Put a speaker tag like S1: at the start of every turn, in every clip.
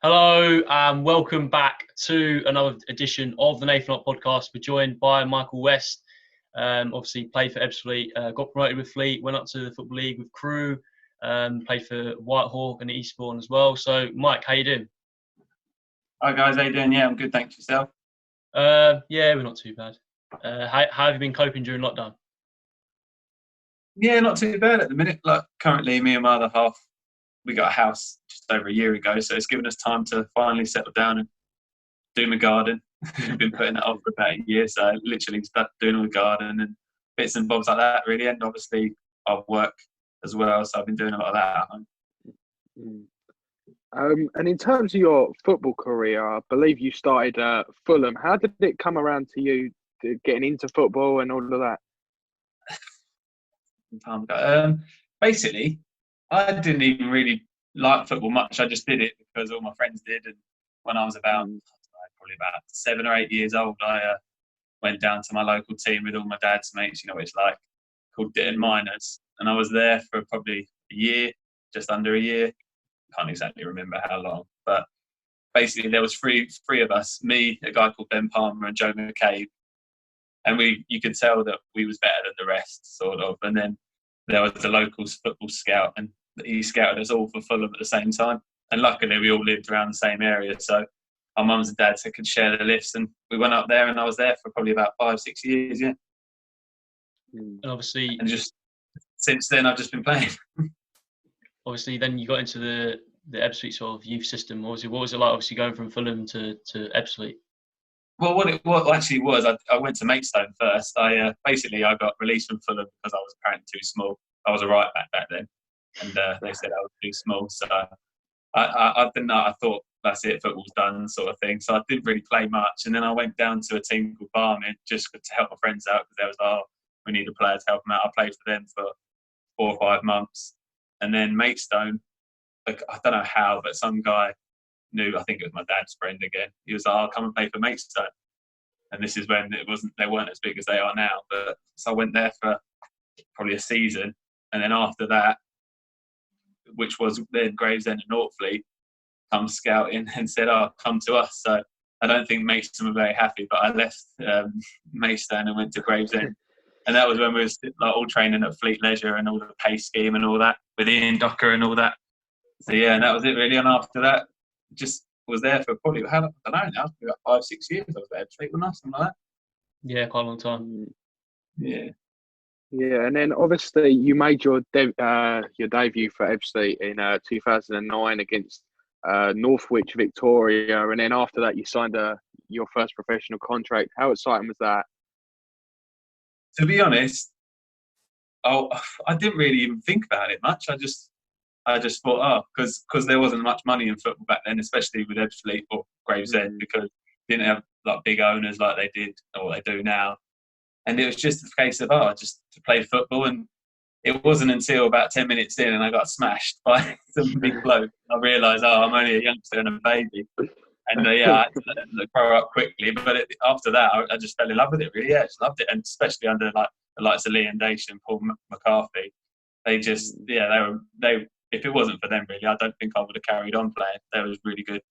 S1: Hello and welcome back to another edition of the Nathan Holt podcast. We're joined by Micheal West. Obviously played for Ebbsfleet, got promoted with Fleet, went up to the Football League with Crewe, played for Whitehawk and Eastbourne as well. So Mike, how you doing?
S2: Hi guys, how you doing? Yeah, I'm good, thanks. Yourself?
S1: Yeah, we're not too bad. How have you been coping during lockdown?
S2: Yeah, not too bad at the minute. Like currently, me and my other half, we got a house just over a year ago, so it's given us time to finally settle down and do my garden. I've been putting it off for about a year, so I literally started doing all the garden and bits and bobs like that, really. And obviously, I work as well, so I've been doing a lot of that at home.
S3: And in terms of your football career, I believe you started at Fulham. How did it come around to you getting into football and all of that?
S2: Time ago. Basically, I didn't even really like football much. I just did it because all my friends did. And when I was probably about 7 or 8 years old, I went down to my local team with all my dad's mates. You know what it's like, called Ditton Miners, and I was there for probably a year, just under a year. Can't exactly remember how long, but basically there was three of us: me, a guy called Ben Palmer, and Joe McCabe. And you could tell that we was better than the rest, sort of. And then there was the local football scout, and he scouted us all for Fulham at the same time. And luckily, we all lived around the same area, so our mums and dads could share the lifts. And we went up there, and I was there for probably about 5-6 years, yeah.
S1: And obviously,
S2: and just since then, I've just been playing.
S1: Obviously, then you got into the Ebbsfleet sort of youth system. What was it like? Obviously, going from Fulham to Ebbsfleet.
S2: Well, what actually was, I went to Maidstone first. I got released from Fulham because I was apparently too small. I was a right back then, and they said I was too small. So I didn't know. I thought that's it, football's done, sort of thing. So I didn't really play much. And then I went down to a team called Barnet just to help my friends out because there was we need a player to help them out. I played for them for 4 or 5 months, and then Maidstone. I don't know how, but some guy knew, I think it was my dad's friend again. He was like, I'll come and play for Maidstone. And this is when they weren't as big as they are now. But so I went there for probably a season. And then after that, which was then Gravesend and Northfleet, come scouting and said, come to us. So I don't think Maidstone were very happy, but I left Maidstone and went to Gravesend. And that was when we was like all training at Fleet Leisure and all the pay scheme and all that with Ian Docker and all that. So yeah, and that was it really. And after that, just was there for probably, I don't know now, about 5-6 years. I was there, wasn't I? Something like that.
S1: Yeah, quite a long time.
S2: Yeah.
S3: Yeah, and then obviously you made your debut for Ebbsfleet in 2009 against Northwich Victoria, and then after that you signed your first professional contract. How exciting was that?
S2: To be honest, I didn't really even think about it much. I just thought, because there wasn't much money in football back then, especially with Ebbsfleet or Gravesend, because they didn't have like big owners like they did or they do now. And it was just a case of just to play football. And it wasn't until about 10 minutes in and I got smashed by some big bloke. I realised, I'm only a youngster and a baby. And I had to grow up quickly. But after that, I just fell in love with it, really. Yeah, I just loved it. And especially under like the likes of Liam Daish and Paul McCarthy. They just, they if it wasn't for them, really, I don't think I would have carried on playing. They was really good.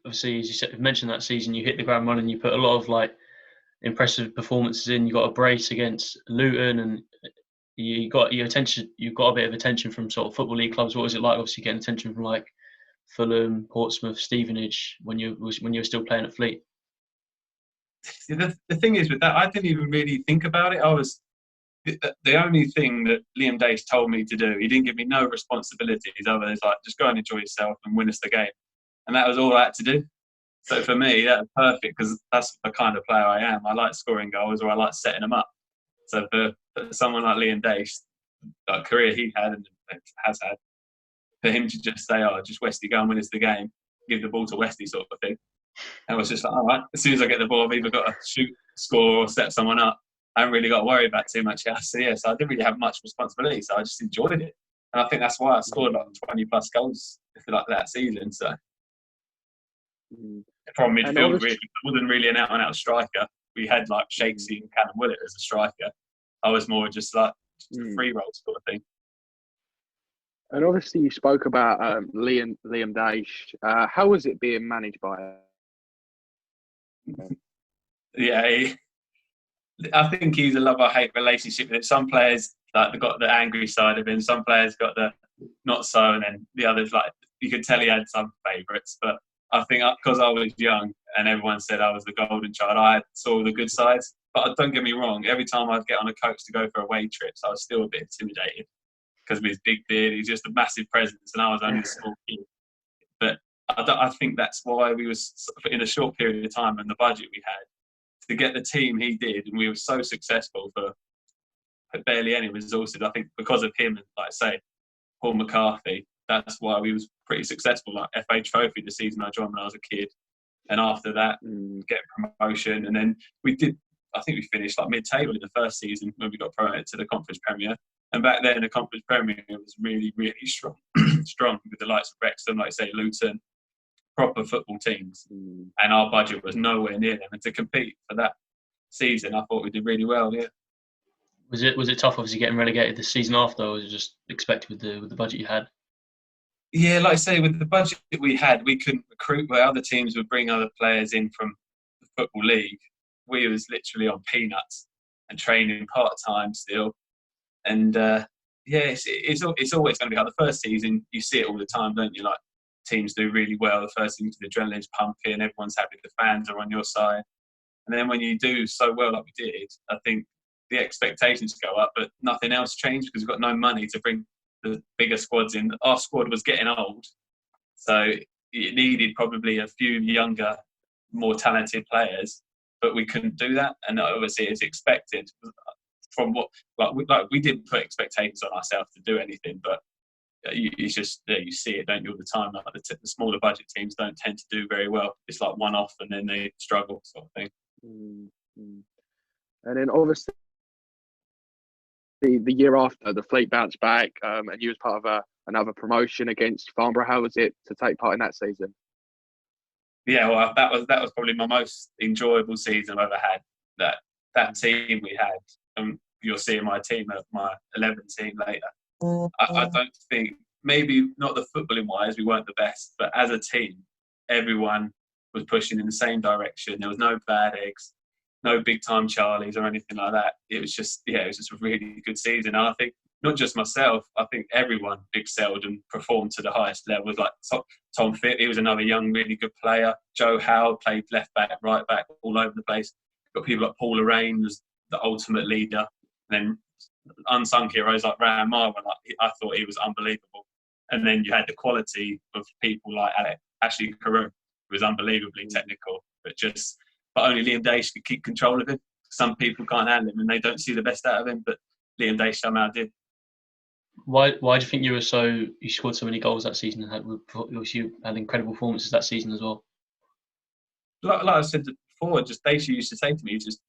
S1: Obviously, as you mentioned that season, you hit the ground running. You put a lot of like impressive performances in. You got a brace against Luton, and you got your attention. You got a bit of attention from sort of football league clubs. What was it like? Obviously, getting attention from like Fulham, Portsmouth, Stevenage when you were still playing at Fleet.
S2: The thing is with that, I didn't even really think about it. The only thing that Liam Daish told me to do, he didn't give me no responsibilities other than like, just go and enjoy yourself and win us the game. And that was all I had to do. So for me, that was perfect because that's the kind of player I am. I like scoring goals or I like setting them up. So for someone like Liam Daish, like career he had and has had, for him to just say, just Westy, go and win us the game, give the ball to Westy sort of thing. And I was just like, all right, as soon as I get the ball, I've either got to shoot, score or set someone up. I haven't really got to worry about too much else. So I didn't really have much responsibility. So I just enjoyed it. And I think that's why I scored like 20 plus goals, if you like, that season. So from midfield, really, I wasn't really an out and out striker. We had like Shakesy and Callum Willett as a striker. I was more just like a free roll sort of thing.
S3: And obviously, you spoke about Liam Daish. How was it being managed by him?
S2: Yeah, I think he's a love-or-hate relationship with it. Some players like got the angry side of him, some players got the not so, and then the others, like, you could tell he had some favourites. But I think because I was young and everyone said I was the golden child, I saw the good sides. But don't get me wrong, every time I'd get on a coach to go for away trips, I was still a bit intimidated because of his big beard. He's just a massive presence, and I was only a small kid. But I think that's why we was in a short period of time and the budget we had to get the team he did, and we were so successful for barely any resources. I think because of him, and like say Paul McCarthy, that's why we was pretty successful. Like FA Trophy the season I joined when I was a kid, and after that, get promotion, and then we did. I think we finished like mid-table in the first season when we got promoted to the Conference Premier. And back then, the Conference Premier was really, really strong, strong with the likes of Wrexham, like say Luton, proper football teams, and our budget was nowhere near them. And to compete for that season, I thought we did really well. Yeah.
S1: Was it tough, obviously, getting relegated the season after, or was it just expected with the budget you had?
S2: Yeah, like I say, with the budget that we had, we couldn't recruit where other teams would bring other players in from the Football League. We was literally on peanuts and training part-time still. And it's always going to be hard. The first season, you see it all the time, don't you? Like, teams do really well. The first season, the adrenaline's pumping, everyone's happy, the fans are on your side. And then when you do so well like we did, I think the expectations go up, but nothing else changed because we've got no money to bring the bigger squads in. Our squad was getting old, so it needed probably a few younger, more talented players, but we couldn't do that. And obviously, it's expected from what we didn't put expectations on ourselves to do anything, but it's just you see it, don't you, all the time. Like the smaller budget teams don't tend to do very well. It's like one off, and then they struggle, sort of thing.
S3: And then obviously the year after, the Fleet bounced back, and you was part of another promotion against Farnborough. How was it to take part in that season?
S2: Yeah, well, that was probably my most enjoyable season I've ever had. That team we had, and you'll see my team, my 11 team later. I don't think, maybe not the footballing wise, we weren't the best, but as a team, everyone was pushing in the same direction. There was no bad eggs, no big time Charlies or anything like that. It was just a really good season. And I think not just myself, I think everyone excelled and performed to the highest levels. Like Tom Fitt, he was another young, really good player. Joe Howe played left back, right back, all over the place. Got people like Paul Lorraine was the ultimate leader. And then unsung heroes like Ryan Marwan, I thought he was unbelievable. And then you had the quality of people like Ashley Carew, who was unbelievably technical, but only Liam Daish could keep control of him. Some people can't handle him and they don't see the best out of him, but Liam Daish somehow did.
S1: Why do you think you scored so many goals that season and you had incredible performances that season as well?
S2: Like I said before, just Daish used to say to me, just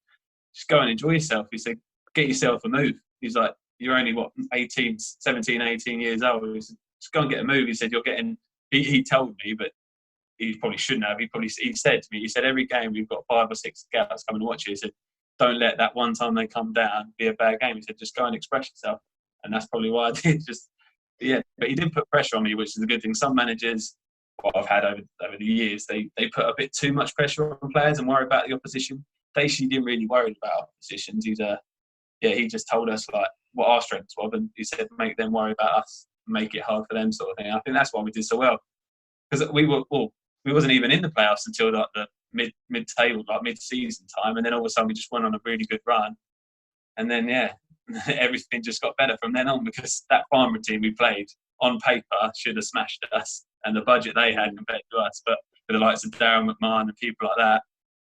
S2: go and enjoy yourself. He said, get yourself a move. He's like, you're only 17, 18 years old. He said, just go and get a move. He said, you're getting, he told me, but he probably shouldn't have. He said to me, he said, every game we've got 5 or 6 scouts coming to watch you. He said, don't let that one time they come down be a bad game. He said, just go and express yourself. And that's probably why I did. But he did put pressure on me, which is a good thing. Some managers, what I've had over the years, they put a bit too much pressure on players and worry about the opposition. Daish didn't really worry about oppositions. He just told us like what our strengths were, and he said make them worry about us, make it hard for them, sort of thing. I think that's why we did so well, because we wasn't even in the playoffs until like the mid-table, like mid-season time, and then all of a sudden we just went on a really good run, and then everything just got better from then on, because that Farnborough team we played on paper should have smashed us, and the budget they had compared to us, but with the likes of Darren McMahon and people like that,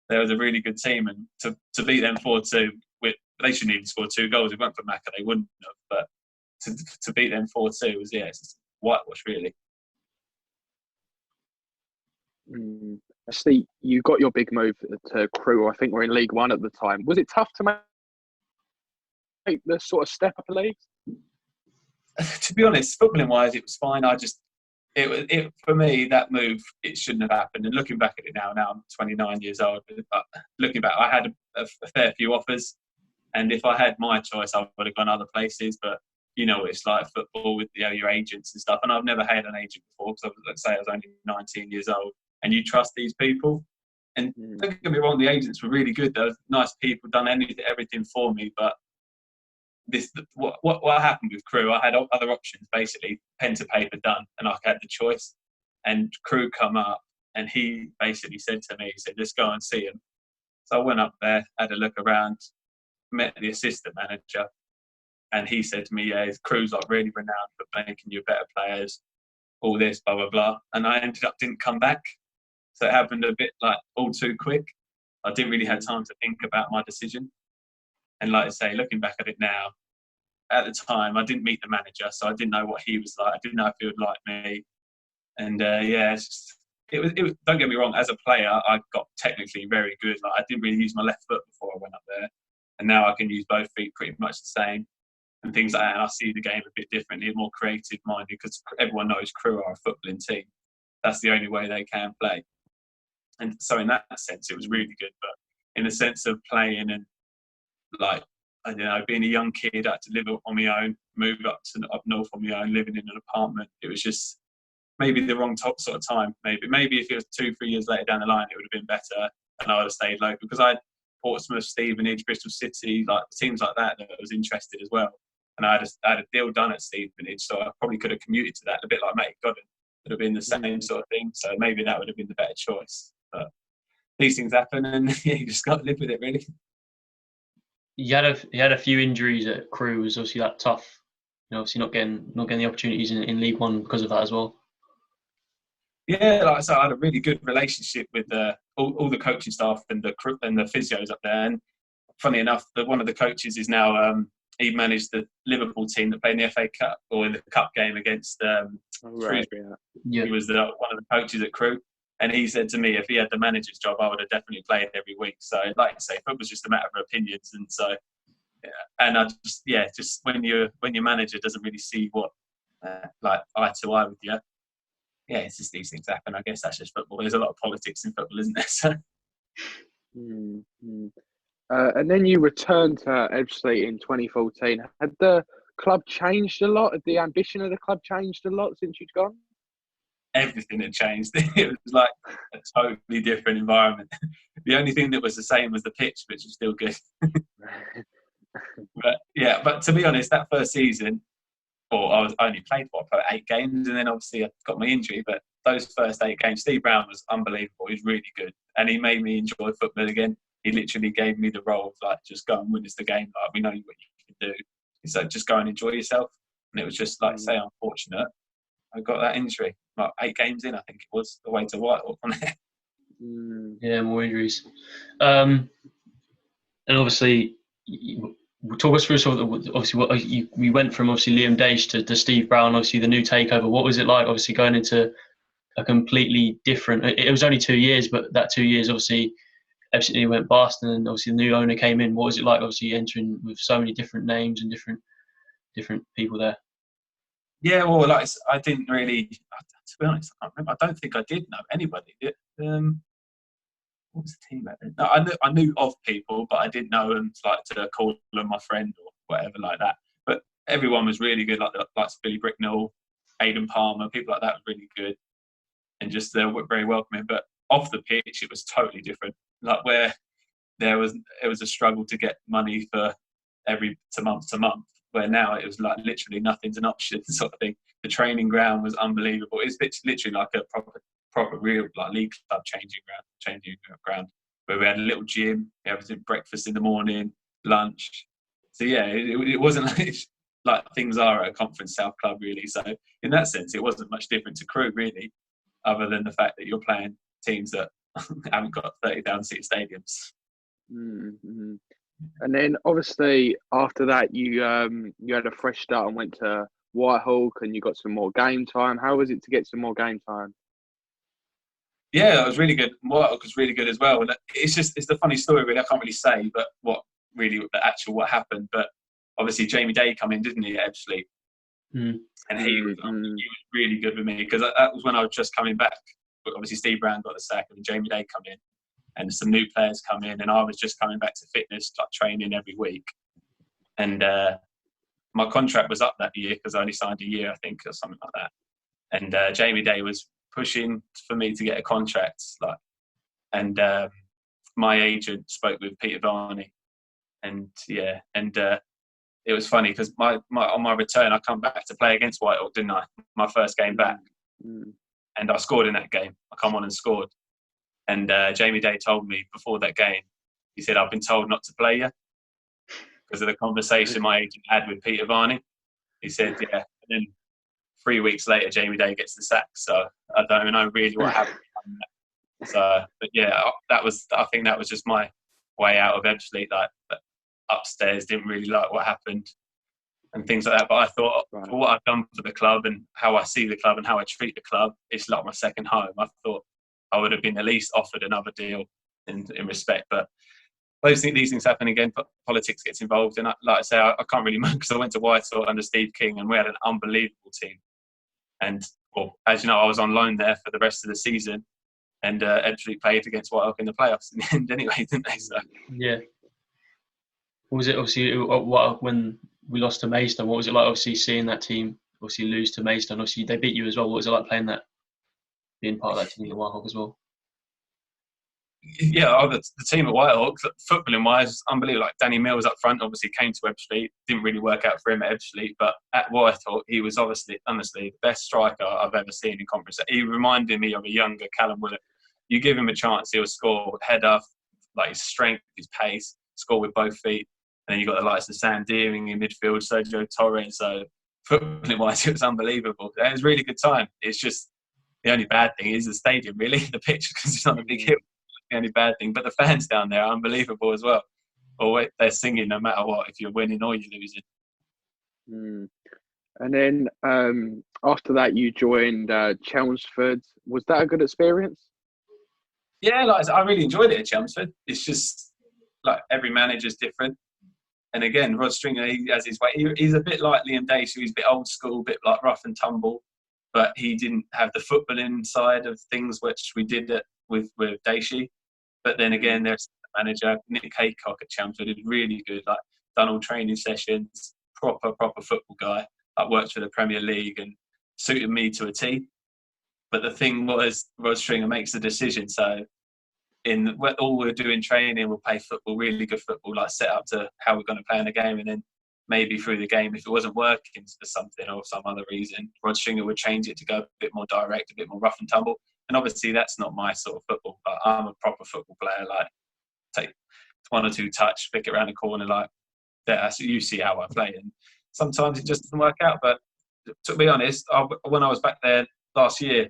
S2: they was a really good team, and to beat them 4-2. They shouldn't even score 2 goals. If it weren't for Macca, they wouldn't have. But to beat them 4-2 was, it's just whitewash, really.
S3: Steve, you got your big move to Crewe. I think we're in League One at the time. Was it tough to make the sort of step up a league?
S2: To be honest, footballing-wise, it was fine. It for me, that move, it shouldn't have happened. And looking back at it now I'm 29 years old. But looking back, I had a fair few offers. And if I had my choice, I would have gone other places. But you know, it's like football with your agents and stuff. And I've never had an agent before because, let's say, I was only 19 years old. And you trust these people. And don't get me wrong, the agents were really good. They were nice people, done everything for me. But what happened with Crewe? I had other options, basically, pen to paper done, and I had the choice. And Crewe come up, and he basically said to me, he said, "Let's go and see him." So I went up there, had a look around, met the assistant manager. And he said to me, "Yeah, Crewe's like really renowned for making you better players, all this, blah, blah, blah." And I didn't come back. So it happened a bit like all too quick. I didn't really have time to think about my decision. And like I say, looking back at it now, at the time, I didn't meet the manager, so I didn't know what he was like. I didn't know if he would like me. And it's just, it was, don't get me wrong, as a player, I got technically very good. Like, I didn't really use my left foot before I went up there. And now I can use both feet pretty much the same. And things like that, and I see the game a bit differently, more creative-minded, because everyone knows Crewe are a footballing team. That's the only way they can play. And so in that sense, it was really good. But in the sense of playing and, like, I don't know, being a young kid, I had to live on my own, move up north on my own, living in an apartment. It was just maybe the wrong sort of time. Maybe if it was 2-3 years later down the line, it would have been better, and I would have stayed local, because I had Portsmouth, Stevenage, Bristol City, like teams like that I was interested as well. And I had a deal done at Stevenage, so I probably could have commuted to that, a bit like Mate Godden. It would have been the same sort of thing. So maybe that would have been the better choice. But these things happen, and you just got to live with it, really.
S1: You had a few injuries at Crewe. Was obviously that tough. You know, obviously not getting the opportunities in League One because of that as well.
S2: Yeah, like I said, I had a really good relationship with all the coaching staff and the physios up there. And funny enough, one of the coaches is now he managed the Liverpool team that played in the FA Cup, or in the cup game against Shrewsbury.
S1: Yeah.
S2: He was one of the coaches at Crewe. And he said to me, if he had the manager's job, I would have definitely played every week. So, like you say, football was just a matter of opinions. And so, yeah. And I just when your manager doesn't really see what like eye to eye with you, yeah, it's just these things happen. I guess that's just football. There's a lot of politics in football, isn't there? So.
S3: And then you returned to Ebbsfleet in 2014. Had the club changed a lot? Had the ambition of the club changed a lot since you'd gone?
S2: Everything had changed. It was like a totally different environment. The only thing that was the same was the pitch, which was still good. But to be honest, that first season, I only played 8 games, and then obviously I got my injury. But those first 8 games, Steve Brown was unbelievable. He was really good, and he made me enjoy football again. He literally gave me the role of, like, just go and win us the game. Like, we know what you can do. He's like, just go and enjoy yourself. And it was just, like, say, unfortunate. I got that injury, like 8 games in, I think it was, the way to Whitehawk on there.
S1: Yeah, more injuries. And obviously, talk us through sort of obviously we went from obviously Liam Daish to Steve Brown, obviously the new takeover. What was it like, obviously, going into a completely different? It was only 2 years, but that 2 years obviously Ebbsfleet went bust, and then obviously the new owner came in. What was it like, obviously entering with so many different names and different people there?
S2: Yeah, well, like, I didn't really, to be honest, I can't remember. I don't think I did know anybody. What was the team back then? No, I knew of people, but I didn't know them, like, to call them my friend or whatever like that. But everyone was really good, like Billy Bricknell, Aidan Palmer, people like that were really good, and just they were very welcoming. But off the pitch, it was totally different. Like, where it was a struggle to get money for month to month. Where now it was like literally nothing's an option sort of thing. The training ground was unbelievable. It's literally like a proper real, like, league club changing ground where we had a little gym. We had breakfast in the morning, lunch. So yeah, it wasn't like things are at a Conference South club, really. So in that sense, it wasn't much different to Crewe, really, other than the fact that you're playing teams that haven't got 30,000 seat stadiums.
S3: Mm-hmm. And then obviously after that, you had a fresh start and went to Whitehawk, and you got some more game time. How was it to get some more game time?
S2: Yeah, it was really good. Whitehawk was really good as well. And it's the funny story, really. I can't really say, but what happened. But obviously Jamie Day come in, didn't he, at Ebbsfleet? And he was really good with me, because that was when I was just coming back. But obviously Steve Brown got the sack, and Jamie Day come in, and some new players come in, and I was just coming back to fitness, like training every week. And my contract was up that year because I only signed a year, I think, or something like that. And Jamie Day was pushing for me to get a contract, and my agent spoke with Peter Varney, and it was funny because on my return I come back to play against Whitehawk, didn't I? My first game back, and I scored in that game. I come on and scored, and Jamie Day told me before that game, he said, "I've been told not to play you because of the conversation my agent had with Peter Varney." He said, "Yeah," and then 3 weeks later, Jamie Day gets the sack. So I don't even know really what happened. So, but yeah, I think that was just my way out of Ebbsfleet. Like upstairs, didn't really like what happened and things like that. But I thought, for what I've done for the club and how I see the club and how I treat the club, it's like my second home. I thought I would have been at least offered another deal in respect. But I just think these things happen again. Politics gets involved, and like I say, I can't really because I went to Whitehawk under Steve King, and we had an unbelievable team. And well, as you know, I was on loan there for the rest of the season, and Ebbsfleet played against Whitehawk in the playoffs in the end anyway, didn't they? So
S1: yeah. What was it obviously when we lost to Maidstone? What was it like obviously seeing that team obviously lose to Maidstone? Obviously they beat you as well. What was it like playing that, being part of that team at Whitehawk as well?
S2: Yeah, the team at Whitehawk, footballing wise, unbelievable. Like Danny Mills up front, obviously came to Ebbsfleet. Didn't really work out for him at Ebbsfleet, but at Whitehawk, he was honestly the best striker I've ever seen in conference. He reminded me of a younger Callum Willett. You give him a chance, he'll score header, like his strength, his pace, score with both feet. And then you got the likes of Sam Deering in midfield, Sergio Torres. So footballing wise, it was unbelievable. It was a really good time. It's just the only bad thing is the stadium, really, the pitch, because it's not a big hill. The only bad thing, but the fans down there are unbelievable as well. Or they're singing no matter what, if you're winning or you're losing.
S3: And then after that, you joined Chelmsford. Was that a good experience?
S2: Yeah, I really enjoyed it at Chelmsford. It's just like every manager's different. And again, Rod Stringer, he has his way. He's a bit like Liam Daish, who's a bit old school, a bit like rough and tumble, but he didn't have the footballing side of things, which we did with Daishy. But then again, there's the manager, Nick Haycock at Chelmsford, is really good. Like, done all training sessions, proper football guy. Like, worked for the Premier League and suited me to a T. But the thing was, Rod Stringer makes the decision. So, all we're doing training, we'll play football, really good football, like set up to how we're going to play in the game, and then maybe through the game, if it wasn't working for something or some other reason, Rod Stringer would change it to go a bit more direct, a bit more rough and tumble. And obviously, that's not my sort of football. But I'm a proper football player. Like, take one or two touch, flick it around the corner. Like, that's you see how I play. And sometimes it just doesn't work out. But to be honest, when I was back there last year,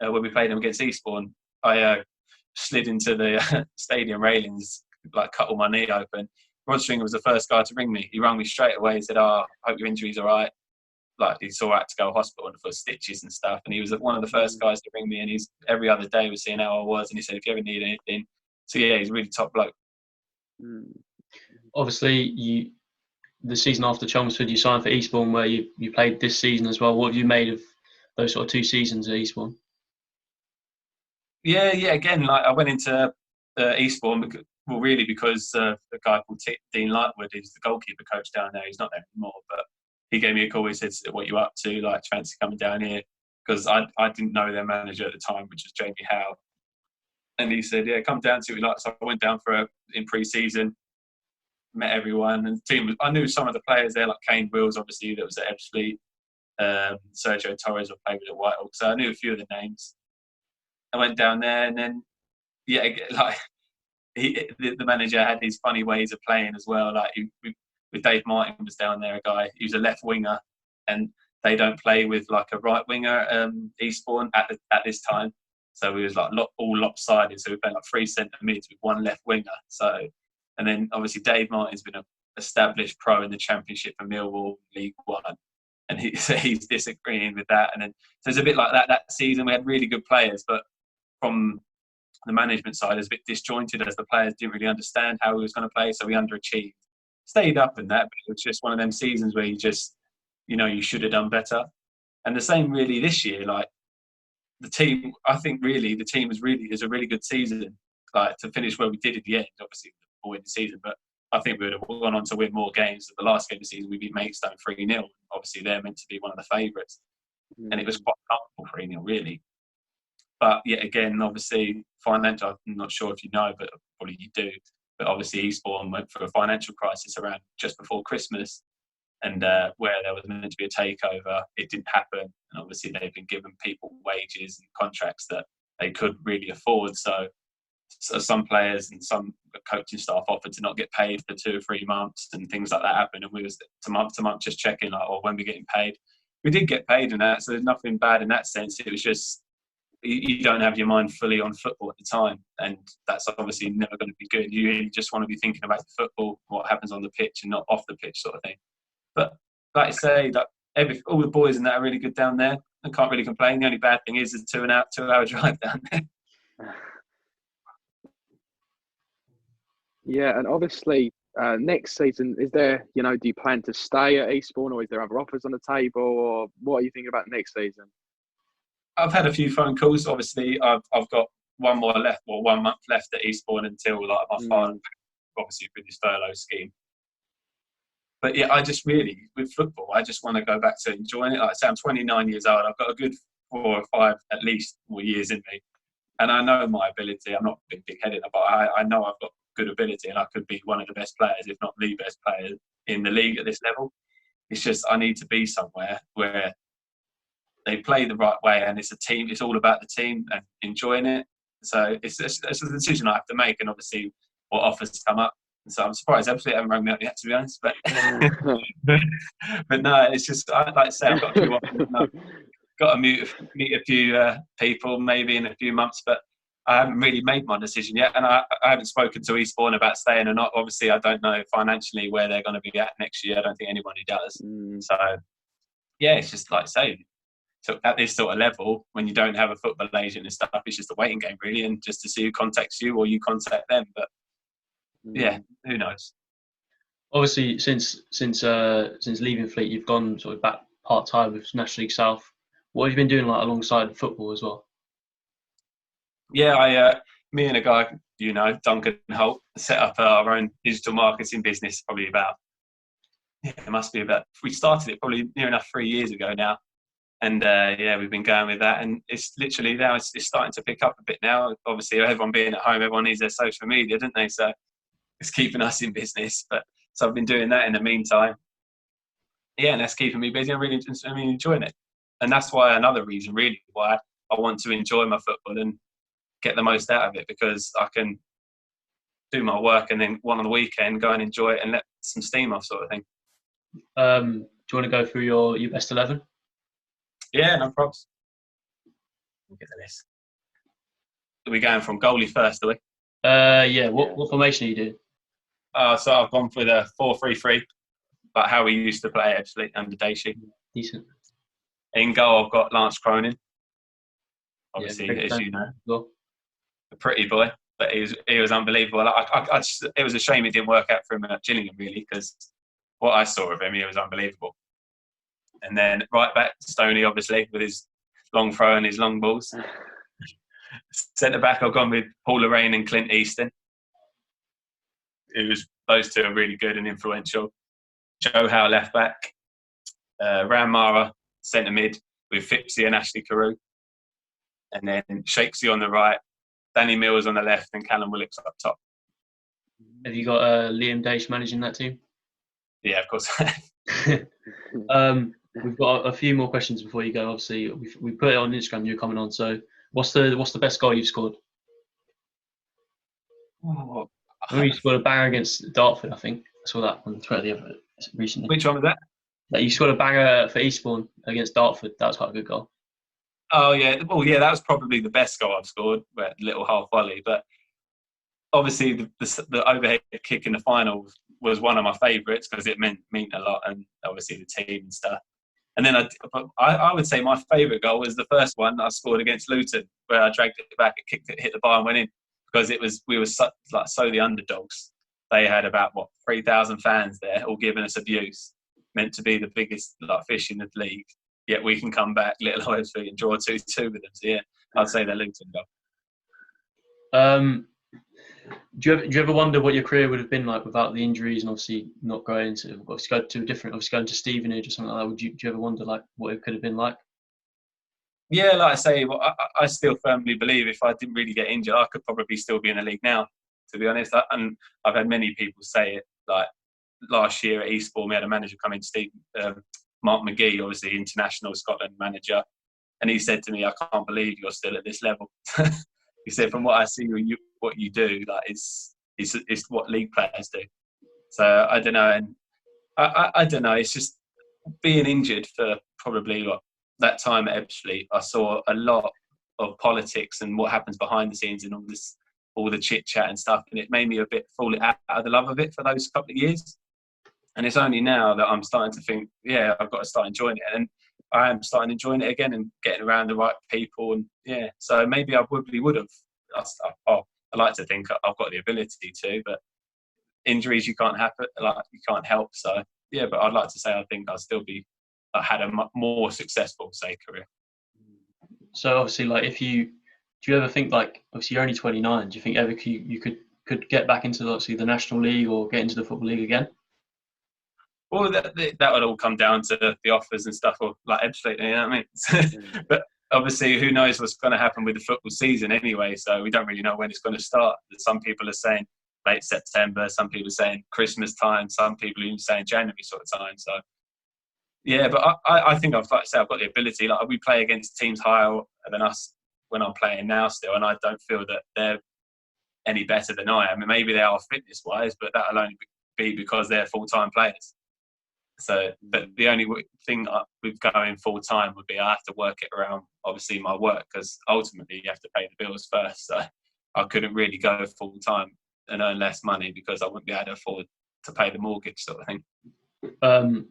S2: when we played them against Eastbourne, I slid into the stadium railings, like cut all my knee open. Rod Stringer was the first guy to ring me. He rang me straight away. He said, "I hope your injury's all right." Like, he's all right to go to hospital for stitches and stuff. And he was one of the first guys to ring me, and he's every other day was seeing how I was. And he said, "If you ever need anything." So yeah, he's a really top bloke.
S1: Obviously, the season after Chelmsford, you signed for Eastbourne, where you played this season as well. What have you made of those sort of 2 seasons at Eastbourne?
S2: Yeah. Again, like, I went into Eastbourne because a guy called Dean Lightwood, who's the goalkeeper coach down there. He's not there anymore, but he gave me a call. He said, "What you up to? Like, fancy coming down here?" Because I didn't know their manager at the time, which was Jamie Howe. And he said, "Yeah, come down, see what you like." So I went down in pre-season, met everyone, and the team. I knew some of the players there, like Kane Wills, obviously, that was at Ebbsfleet. Sergio Torres, I played with at Whitehawk, so I knew a few of the names. I went down there, and then like the manager had these funny ways of playing as well. Like, with Dave Martin was down there, a guy. He was a left winger, and they don't play with like a right winger. Eastbourne at this time, so we was like all lopsided. So we played like 3 centre mids with 1 left winger. So, and then obviously Dave Martin's been an established pro in the Championship for Millwall, League One, and he's disagreeing with that. And then so it's a bit like that. That season we had really good players, but from the management side, it was a bit disjointed as the players didn't really understand how we was going to play. So we underachieved. Stayed up in that, but it was just one of them seasons where you just, you should have done better. And the same really this year, like the team, I think really the team is a really good season, like to finish where we did at the end, obviously the season, but I think we would have gone on to win more games. The last game of the season, we beat Maidstone 3-0. Obviously, they're meant to be one of the favourites. And it was quite comfortable 3-0, really. But yet again, obviously, financial, I'm not sure if you know, but probably you do. But obviously, Eastbourne went through a financial crisis around just before Christmas. And where there was meant to be a takeover, it didn't happen. And obviously, they've been giving people wages and contracts that they couldn't really afford. So some players and some coaching staff offered to not get paid for 2 or 3 months, and things like that happened. And we was to month just checking, like, oh, when we're getting paid. We did get paid in that, so there's nothing bad in that sense. It was just you don't have your mind fully on football at the time, and that's obviously never going to be good. You really just want to be thinking about the football, what happens on the pitch and not off the pitch, sort of thing. But like I say, all the boys and that are really good down there. I can't really complain. The only bad thing is the 2-hour drive down there.
S3: Yeah, and obviously next season, is there, do you plan to stay at Eastbourne, or is there other offers on the table, or what are you thinking about next season?
S2: I've had a few phone calls. Obviously, I've got 1 more left, or 1 month left at Eastbourne until my father, obviously with his furlough scheme. But yeah, I just really, with football, I just want to go back to enjoying it. Like I say, I'm 29 years old. I've got a good 4 or 5 at least more years in me, and I know my ability. I'm not big-headed, but I know I've got good ability, and I could be one of the best players, if not the best player in the league at this level. It's just I need to be somewhere where they play the right way, and it's a team. It's all about the team and enjoying it. So it's a decision I have to make, and obviously what offers come up. And so I'm surprised Ebbsfleet haven't rung me up yet, to be honest. But but no, it's just like I say, I've got a few offers. I've got to meet a few people maybe in a few months, but I haven't really made my decision yet, and I haven't spoken to Eastbourne about staying or not. Obviously, I don't know financially where they're going to be at next year. I don't think anybody does. So yeah, it's just like I say. So at this sort of level, when you don't have a football agent and stuff, it's just a waiting game really, and just to see who contacts you or you contact them. But yeah, who knows?
S1: Obviously, since leaving Fleet, you've gone sort of back part time with National League South. What have you been doing like alongside football as well?
S2: Yeah, me and a guy, Nathan Holt, set up our own digital marketing business probably we started it probably near enough 3 years ago now. And we've been going with that, and it's literally now it's starting to pick up a bit now. Obviously, everyone being at home, everyone needs their social media, don't they? So it's keeping us in business. But so I've been doing that in the meantime. Yeah, and that's keeping me busy. I'm really enjoying it, and that's why another reason really why I want to enjoy my football and get the most out of it, because I can do my work and then one on the weekend go and enjoy it and let some steam off, sort of thing.
S1: Do you want to go through your best 11?
S2: Yeah, no problems. We'll get to this. Are we going from goalie first, are we?
S1: Yeah. What formation are you doing?
S2: So I've gone for the 4-3-3, like how we used to play Ebbsfleet under Daish.
S1: Decent.
S2: In goal, I've got Lance Cronin. Obviously,
S1: yeah,
S2: as you know, a pretty boy, but he was unbelievable. It was a shame it didn't work out for him at Gillingham, really, because what I saw of him, he was unbelievable. And then right back, Stoney, obviously, with his long throw and his long balls. Centre back, I've gone with Paul Lorraine and Clint Easton. Those two are really good and influential. Joe Howe, left back. Ram Mara, centre mid, with Fipsy and Ashley Carew. And then Shakesy on the right, Danny Mills on the left, and Callum Willicks up top.
S1: Have you got Liam Daish managing that team?
S2: Yeah, of course.
S1: We've got a few more questions before you go. Obviously, we put it on Instagram. You're coming on. So, what's the best goal you've scored?
S2: Oh.
S1: You scored a banger against Dartford. I think I saw that on Twitter recently.
S2: Which one was that?
S1: That you scored a banger for Eastbourne against Dartford. That was quite a good goal.
S2: Oh yeah, well yeah, that was probably the best goal I've scored. Little half volley, but obviously the overhead kick in the final was one of my favourites because it meant a lot, and obviously the team and stuff. And then I would say my favourite goal was the first one I scored against Luton, where I dragged it back, it kicked it, hit the bar and went in, because we were so the underdogs. They had about 3,000 fans there, all giving us abuse, meant to be the biggest fish in the league. Yet we can come back, little Ebbsfleet, and draw 2-2 with them. So yeah, I'd say the Luton goal.
S1: Do you ever wonder what your career would have been like without the injuries and obviously not going to obviously go to a different, obviously going to Stevenage or something like that? Do you ever wonder like what it could have been like?
S2: Yeah, like I say, well, I still firmly believe if I didn't really get injured, I could probably still be in the league now, to be honest. And I've had many people say it. Like last year at Eastbourne, we had a manager come in, Mark McGee, obviously international Scotland manager, and he said to me, "I can't believe you're still at this level." He said, "From what I see, what you do, like it's what league players do." So I don't know, and I don't know. It's just being injured for probably that time at Ebbsfleet. I saw a lot of politics and what happens behind the scenes and all the chit chat and stuff, and it made me a bit fall out of the love of it for those couple of years. And it's only now that I'm starting to think, yeah, I've got to start enjoying it, and I am starting enjoying it again and getting around the right people, and yeah. So maybe I probably would have. I like to think I've got the ability to, but injuries you can't help. So yeah, but I'd like to say I think I had a more successful, say, career.
S1: So obviously, like, do you ever think, like, obviously you're only 29, do you think ever you could get back into obviously the National League or get into the Football League again?
S2: Well, that would all come down to the offers and stuff, or like Ebbsfleet, you know what I mean? But obviously, who knows what's going to happen with the football season anyway, so we don't really know when it's going to start. Some people are saying late September, some people are saying Christmas time, some people are even saying January sort of time. So yeah, but I think I've got the ability. Like, we play against teams higher than us when I'm playing now still, and I don't feel that they're any better than I am. And maybe they are fitness wise, but that'll only be because they're full-time players. So, but the only thing with going full-time would be I have to work it around obviously my work, because ultimately you have to pay the bills first. So I couldn't really go full-time and earn less money because I wouldn't be able to afford to pay the mortgage sort of thing.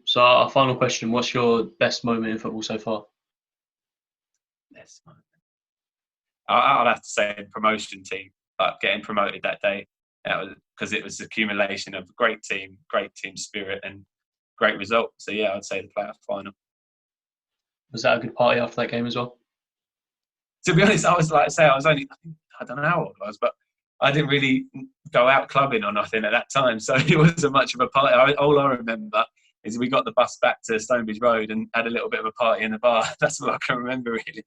S1: So our final question, what's your best moment in football so far?
S2: Best moment. I'd have to say the promotion team, like getting promoted that day, because it was accumulation of great team spirit and great result. So yeah, I'd say the playoff final.
S1: Was that a good party after that game as well?
S2: To be honest, I don't know how old I was, but I didn't really go out clubbing or nothing at that time, so it wasn't much of a party. All I remember is we got the bus back to Stonebridge Road and had a little bit of a party in the bar. That's all I can remember, really.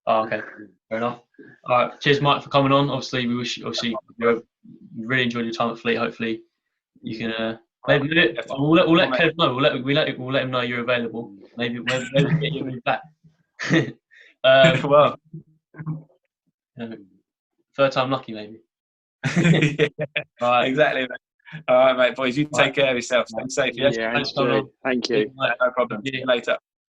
S1: Oh, okay, fair enough. All right, cheers, Mike, for coming on. Obviously, we you really enjoyed your time at Fleet. Hopefully, you can maybe we'll let Kev know. We'll let him know you're available. Maybe get you moved back.
S2: Well,
S1: third time lucky, maybe.
S2: Yeah,
S1: right.
S2: Exactly, mate. All right, mate, boys. You take care of yourself. Stay safe. Yes.
S3: Yeah, thank you.
S2: No problem. See you later.